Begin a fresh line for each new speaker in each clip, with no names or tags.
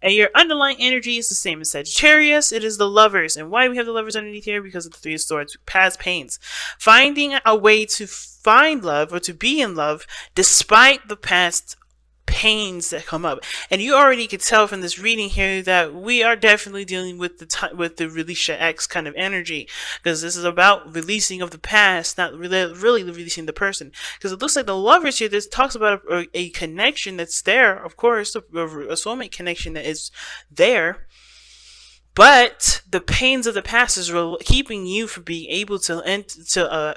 And your underlying energy is the same as Sagittarius. It is the lovers. And why do we have the lovers underneath here? Because of the Three of Swords, past pains. Finding a way to find love or to be in love despite the past pains that come up. And you already could tell from this reading here that we are definitely dealing with the Relisha X kind of energy, because this is about releasing of the past, not really releasing the person. Because it looks like the lovers here, this talks about a connection that's there, of course, a soulmate connection that is there. But the pains of the past is keeping you from being able to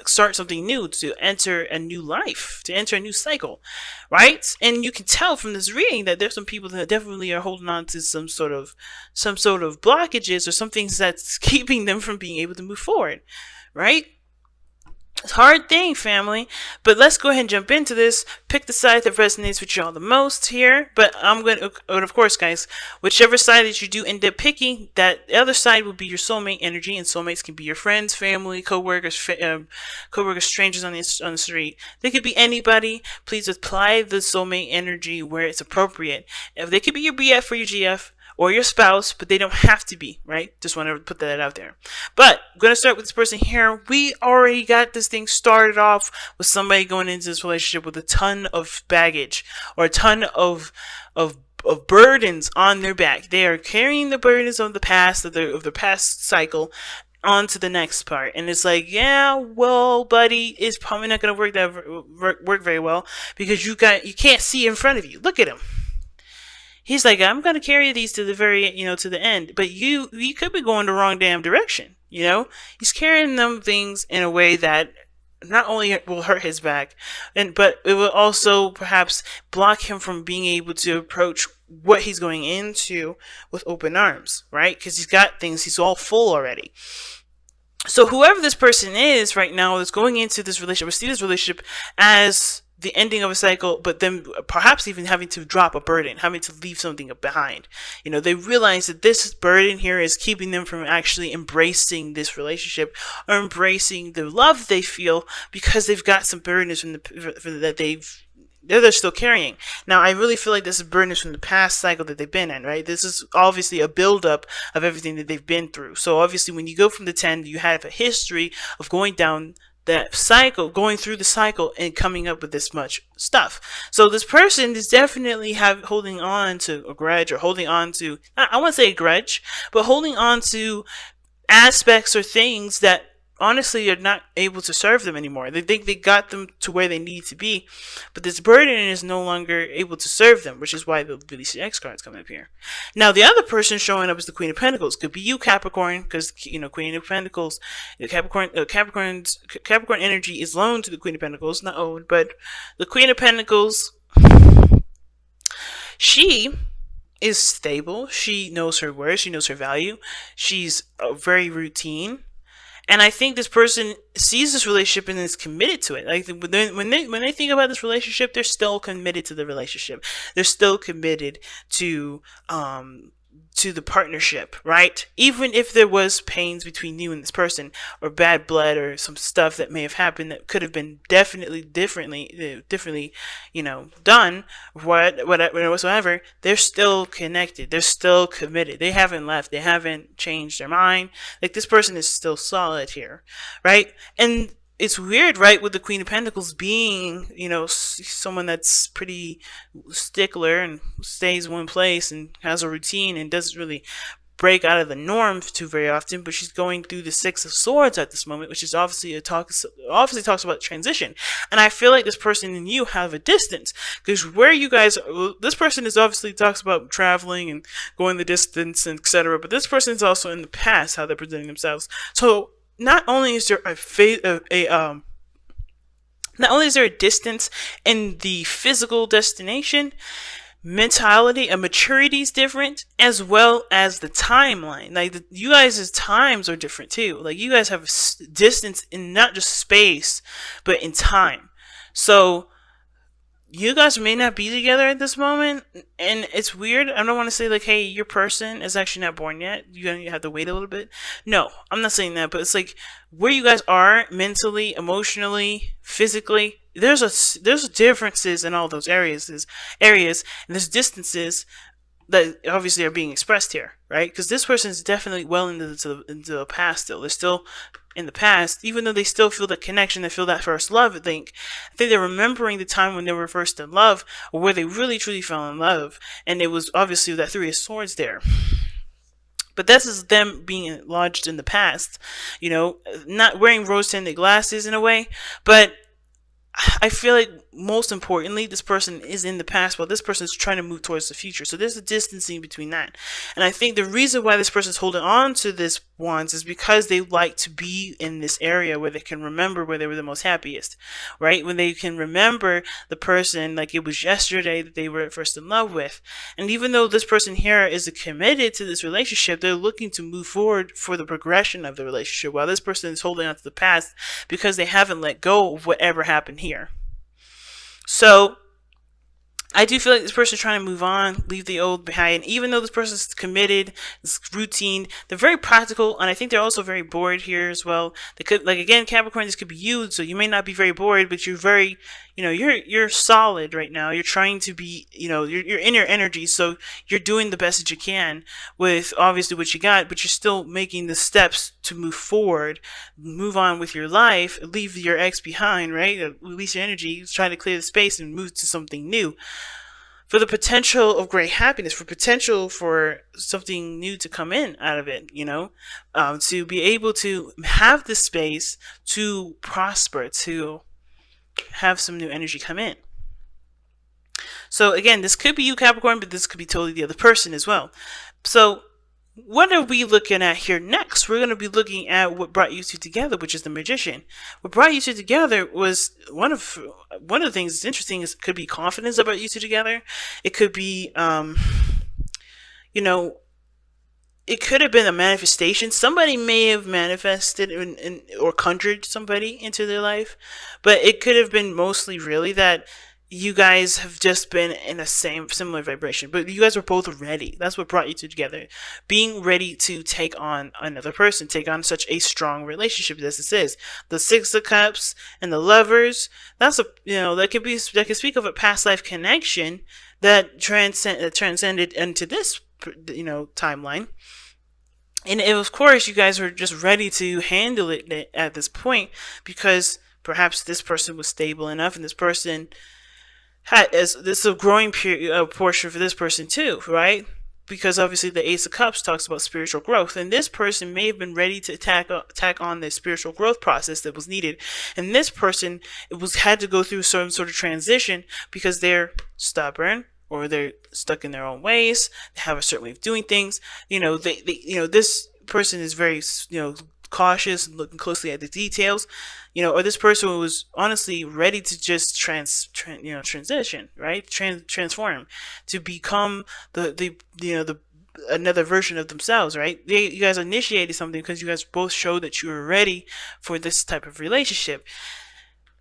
start something new, to enter a new life, to enter a new cycle, right? And you can tell from this reading that there's some people that definitely are holding on to some sort of blockages or some things that's keeping them from being able to move forward, right? It's a hard thing, family, but let's go ahead and jump into this. Pick the side that resonates with y'all the most here. But I'm going to, of course, guys, whichever side that you do end up picking, that other side will be your soulmate energy, and soulmates can be your friends, family, co-workers, strangers on the street. They could be anybody. Please apply the soulmate energy where it's appropriate. If they could be your BF or your GF, or your spouse, but they don't have to be, right? Just want to put that out there. But I'm going to start with this person here. We already got this thing started off with somebody going into this relationship with a ton of baggage or a ton of burdens on their back. They are carrying the burdens of the past, of the past cycle, onto the next part. And it's like, yeah, well, buddy, it's probably not going to work very well because you can't see in front of you. Look at him. He's like, I'm going to carry these to the very, to the end. But you could be going the wrong damn direction, He's carrying them things in a way that not only will hurt his back, but it will also perhaps block him from being able to approach what he's going into with open arms, right? Because he's got things, he's all full already. So whoever this person is right now that's going into this relationship, or see this relationship as the ending of a cycle, but then perhaps even having to drop a burden, having to leave something behind. They realize that this burden here is keeping them from actually embracing this relationship or embracing the love they feel because they've got some burdens that they're still carrying. Now, I really feel like this is burdens from the past cycle that they've been in, right? This is obviously a buildup of everything that they've been through. So obviously when you go from the 10, you have a history of going down that cycle, going through the cycle and coming up with this much stuff. So this person is definitely holding on to a grudge, or holding on to, I wouldn't say a grudge, but holding on to aspects or things that honestly are not able to serve them anymore. They think they got them to where they need to be, but this burden is no longer able to serve them, which is why the Release X cards come up here. Now, the other person showing up is the Queen of Pentacles. Could be you, Capricorn, because Queen of Pentacles, Capricorn energy is loaned to the Queen of Pentacles, not owed, but the Queen of Pentacles, she is stable. She knows her worth. She knows her value. She's very routine. And I think this person sees this relationship and is committed to it. Like when they think about this relationship, they're still committed to the relationship. They're still committed to the partnership, right? Even if there was pains between you and this person, or bad blood, or some stuff that may have happened that could have been definitely differently, done, whatsoever, they're still connected. They're still committed. They haven't left. They haven't changed their mind. Like, this person is still solid here, right? And it's weird, right, with the Queen of Pentacles being, someone that's pretty stickler and stays in one place and has a routine and doesn't really break out of the norm too very often. But she's going through the Six of Swords at this moment, which is obviously talks about transition. And I feel like this person and you have a distance, because this person is obviously talks about traveling and going the distance and etc. But this person is also in the past how they're presenting themselves. So not only is there a distance in the physical destination, mentality and maturity is different, as well as the timeline. Like, you guys' times are different too. Like, you guys have distance in not just space, but in time. So you guys may not be together at this moment, and it's weird. I don't want to say like, hey, your person is actually not born yet, you have to wait a little bit. No, I'm not saying that, but it's like where you guys are mentally, emotionally, physically, there's differences in all those areas, and there's distances that obviously are being expressed here, right? Because this person is definitely well into the past still. They're still in the past, even though they still feel that connection, they feel that first love. I think they're remembering the time when they were first in love, or where they really truly fell in love, and it was obviously that Three of Swords there. But this is them being lodged in the past, you know, not wearing rose-tinted glasses in a way, but I feel like most importantly, this person is in the past, while this person is trying to move towards the future. So there's a distancing between that. And I think the reason why this person is holding on to this wands is because they like to be in this area where they can remember where they were the most happiest, right? When they can remember the person like it was yesterday that they were first in love with. And even though this person here is committed to this relationship, they're looking to move forward for the progression of the relationship, while this person is holding on to the past because they haven't let go of whatever happened here. So I do feel like this person is trying to move on, leave the old behind. Even though this person is committed, it's routine, they're very practical, and I think they're also very bored here as well. They could, like, again, Capricorn, this could be you, so you may not be very bored, but you're very, you know, you're solid right now. You're trying to be, you know, you're in your energy, so you're doing the best that you can with obviously what you got, but you're still making the steps to move forward, move on with your life, leave your ex behind, right? Release your energy, try to clear the space and move to something new. For the potential of great happiness, for potential for something new to come in out of it, you know, to be able to have the space to prosper, to have some new energy come in. So again, this could be you, Capricorn, but this could be totally the other person as well. So what are we looking at here next? We're going to be looking at what brought you two together, which is the Magician. What brought you two together was one of the things that's interesting is it could be confidence that brought you two together. It could be, you know, it could have been a manifestation. Somebody may have manifested or conjured somebody into their life, but it could have been mostly really that you guys have just been in a similar vibration, but you guys were both ready. That's what brought you two together. Being ready to take on another person, take on such a strong relationship as this is. The Six of Cups and the Lovers, that's a, you know, that can speak of a past life connection that transcended into this, you know, timeline. And of course, you guys were just ready to handle it at this point because perhaps this person was stable enough, and this person this is a growing portion for this person too, right? Because obviously the Ace of Cups talks about spiritual growth, and this person may have been ready to tack on the spiritual growth process that was needed, and this person had to go through some sort of transition because they're stubborn, or they're stuck in their own ways. They have a certain way of doing things. You know, this person is very, you know, cautious and looking closely at the details, you know, or this person was honestly ready to just transition, right? Transform to become the another version of themselves, right? You guys initiated something because you guys both showed that you were ready for this type of relationship.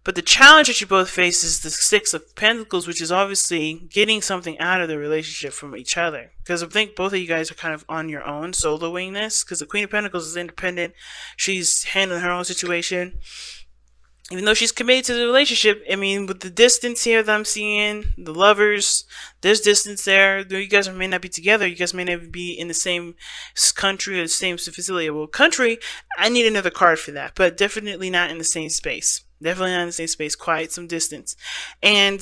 But the challenge that you both face is the Six of Pentacles, which is obviously getting something out of the relationship from each other. Because I think both of you guys are kind of on your own, soloing this. Because the Queen of Pentacles is independent. She's handling her own situation. Even though she's committed to the relationship, I mean, with the distance here that I'm seeing, the Lovers, there's distance there. Though you guys may not be together, you guys may never be in the same country or the same facility. Well, country, I need another card for that. But definitely not in the same space. Definitely not in the same space, quite some distance. And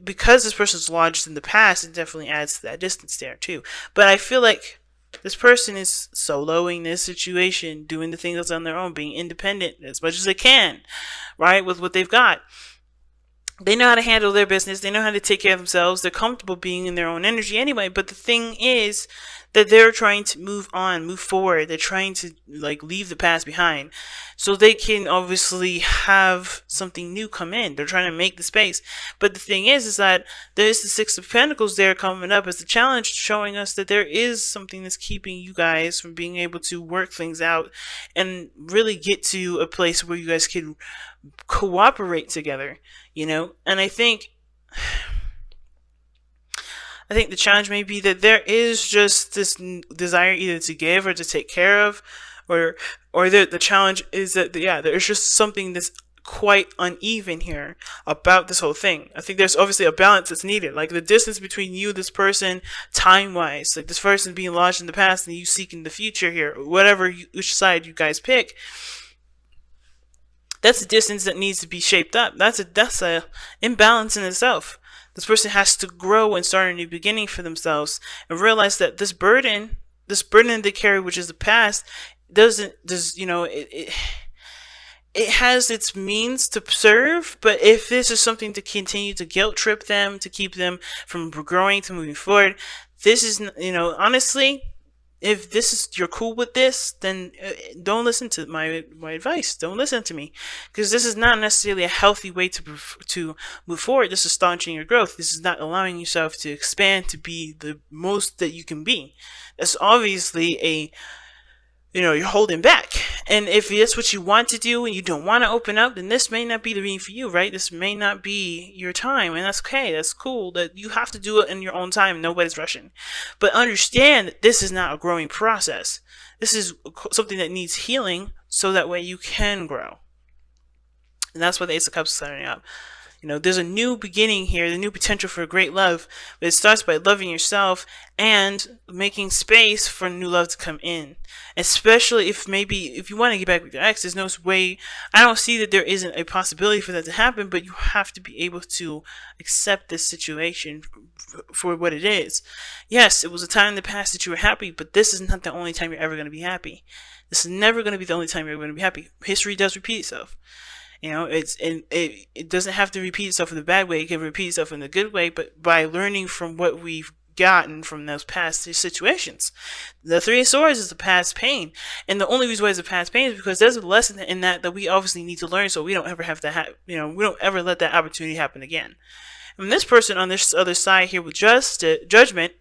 because this person's lodged in the past, it definitely adds to that distance there too. But I feel like this person is soloing this situation, doing the things on their own, being independent as much as they can, right, with what they've got. They know how to handle their business. They know how to take care of themselves. They're comfortable being in their own energy anyway. But the thing is that they're trying to move on, move forward. They're trying to like leave the past behind so they can obviously have something new come in. They're trying to make the space. But the thing is that there's the Six of Pentacles there coming up as the challenge, showing us that there is something that's keeping you guys from being able to work things out and really get to a place where you guys can cooperate together, you know. And I think the challenge may be that there is just this desire either to give or to take care of, or the challenge is that, yeah, there's just something that's quite uneven here about this whole thing. I think there's obviously a balance that's needed. Like the distance between you, this person, time-wise, like this person being launched in the past and you seeking the future here, whatever which side you guys pick. That's a distance that needs to be shaped up. That's a imbalance in itself. This person has to grow and start a new beginning for themselves and realize that this burden they carry, which is the past, it has its means to serve, but if this is something to continue to guilt trip them, to keep them from growing, to moving forward, this is, honestly, if this is, you're cool with this, then don't listen to my advice. Don't listen to me, because this is not necessarily a healthy way to move forward. This is staunching your growth. This is not allowing yourself to expand to be the most that you can be. That's obviously you're holding back. And if that's what you want to do and you don't want to open up, then this may not be the reading for you, right? This may not be your time, and that's okay. That's cool. That you have to do it in your own time. Nobody's rushing. But understand that this is not a growing process. This is something that needs healing so that way you can grow. And that's what the Ace of Cups is setting up. There's a new beginning here, the new potential for great love, but it starts by loving yourself and making space for new love to come in. Especially if you want to get back with your ex, there's no way, I don't see that there isn't a possibility for that to happen, but you have to be able to accept this situation for what it is. Yes, it was a time in the past that you were happy, but this is not the only time you're ever going to be happy. This is never going to be the only time you're going to be happy. History does repeat itself. It doesn't have to repeat itself in the bad way. It can repeat itself in the good way, but by learning from what we've gotten from those past situations. The Three of Swords is the past pain, and the only reason why it's a past pain is because there's a lesson in that we obviously need to learn, so we don't ever have to we don't ever let that opportunity happen again. And this person on this other side here with judgment,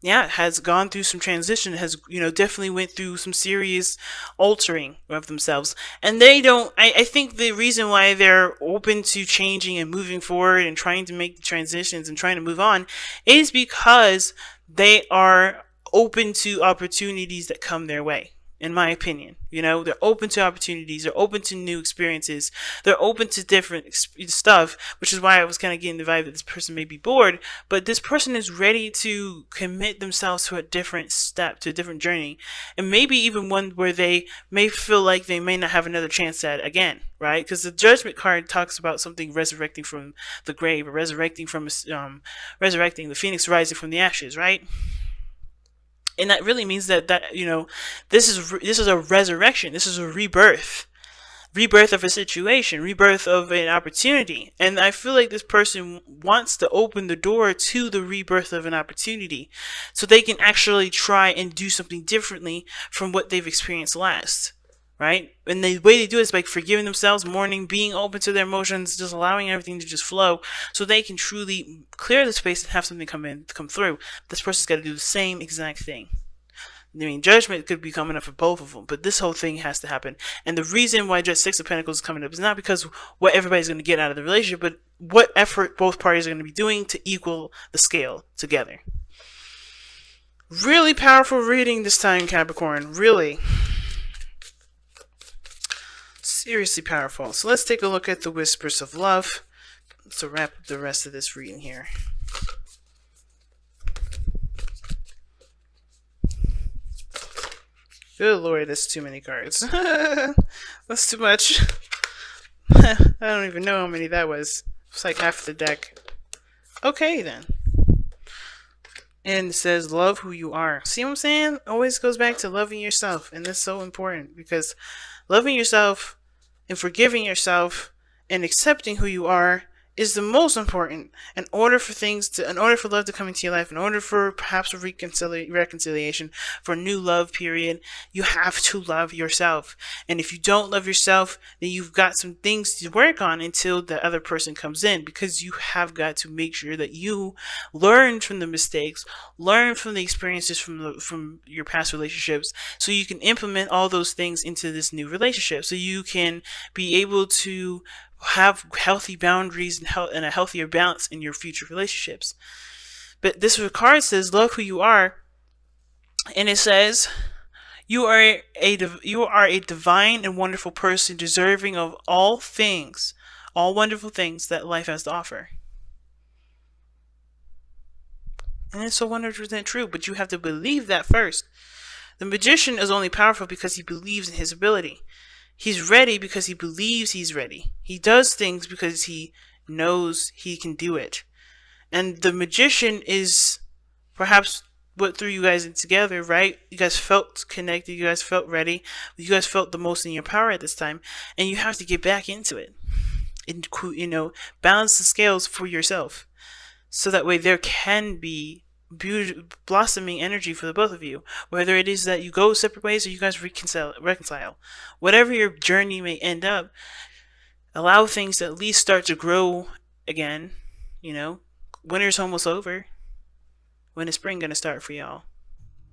has gone through some transition, has, definitely went through some serious altering of themselves. And I think the reason why they're open to changing and moving forward and trying to make the transitions and trying to move on is because they are open to opportunities that come their way. In my opinion, they're open to opportunities, they're open to new experiences, they're open to different stuff, which is why I was kind of getting the vibe that this person may be bored, but this person is ready to commit themselves to a different step, to a different journey, and maybe even one where they may feel like they may not have another chance at again, right? Because the Judgment card talks about something resurrecting from the grave, or resurrecting the phoenix rising from the ashes, right? And that really means that this is a resurrection. This is a rebirth of a situation, rebirth of an opportunity. And I feel like this person wants to open the door to the rebirth of an opportunity so they can actually try and do something differently from what they've experienced last, right? And the way they do it is by forgiving themselves, mourning, being open to their emotions, just allowing everything to just flow so they can truly clear the space and have something come through. This person's got to do the same exact thing. Judgment could be coming up for both of them, but this whole thing has to happen. And the reason why just Six of Pentacles is coming up is not because what everybody's going to get out of the relationship, but what effort both parties are going to be doing to equal the scale together. Really powerful reading this time, Capricorn. Really. Seriously powerful. So let's take a look at the Whispers of Love to wrap up the rest of this reading here. Good Lord, that's too many cards. That's too much. I don't even know how many that was. It's like half the deck. Okay, then. And it says, love who you are. See what I'm saying? Always goes back to loving yourself. And that's so important, because loving yourself and forgiving yourself and accepting who you are is the most important. In order for love to come into your life, in order for perhaps a reconciliation, for a new love period, you have to love yourself. And if you don't love yourself, then you've got some things to work on until the other person comes in, because you have got to make sure that you learn from the mistakes, learn from the experiences from your past relationships, so you can implement all those things into this new relationship, so you can be able to have healthy boundaries and a healthier balance in your future relationships. But this card says, love who you are. And it says, You are a divine and wonderful person, deserving of all things, all wonderful things that life has to offer. And it's so 100% true, but you have to believe that first. The magician is only powerful because he believes in his ability. He's ready because he believes he's ready. He does things because he knows he can do it. And the magician is perhaps what threw you guys in together, right? You guys felt connected. You guys felt ready. You guys felt the most in your power at this time. And you have to get back into it. And, balance the scales for yourself. So that way there can be blossoming energy for the both of you. Whether it is that you go separate ways or you guys reconcile. Whatever your journey may end up, allow things to at least start to grow again. Winter's almost over. When is spring gonna start for y'all?